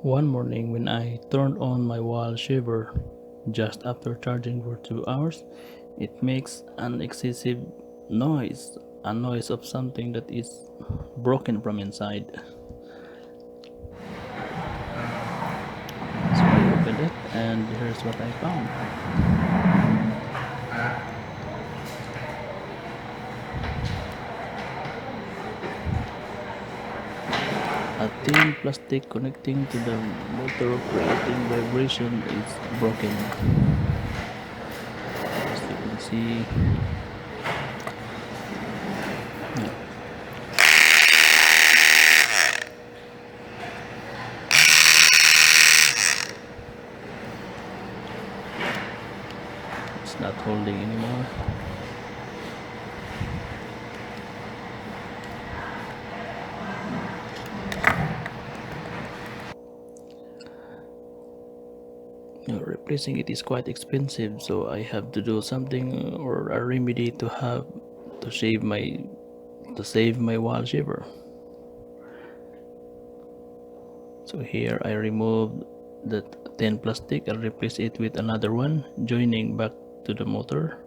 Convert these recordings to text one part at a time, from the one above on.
One morning, when I turned on my wall shaver just after charging for 2 hours, it makes an excessive noise, a noise of something that is broken from inside. So I opened it, and here's what I found: a thin plastic connecting to the motor creating vibration is broken. As you can see, it's not holding anymore. Replacing it is quite expensive, so I have to do something or a remedy to save my wall shaver. So here I removed the thin plastic and replace it with another one, joining back to the motor.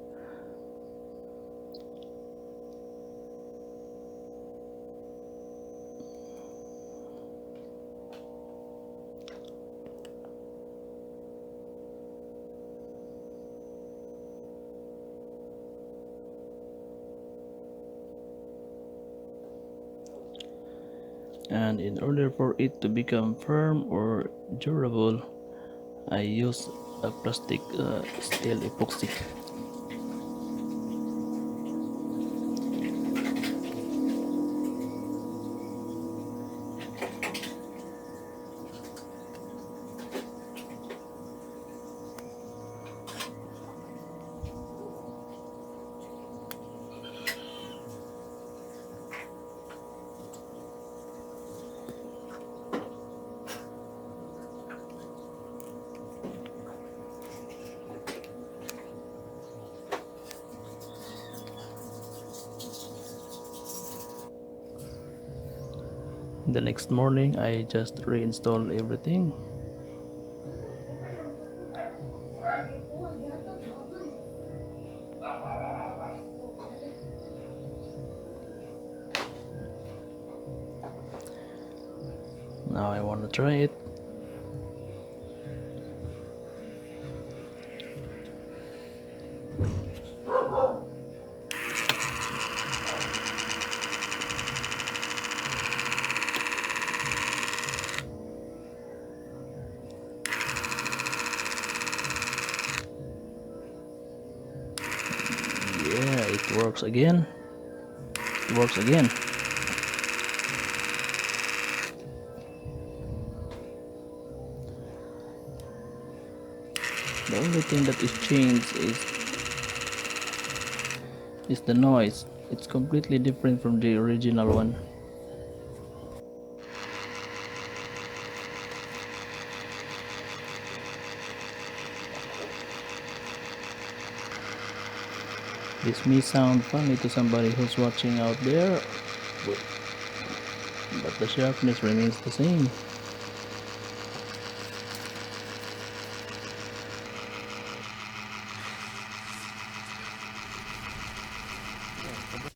And in order for it to become firm or durable, I use a plastic steel epoxy. The next morning, I just reinstall everything. Now I want to try it. Yeah, it works again. It works again. The only thing that is changed is the noise. It's completely different from the original one. This may sound funny to somebody who's watching out there, but the sharpness remains the same.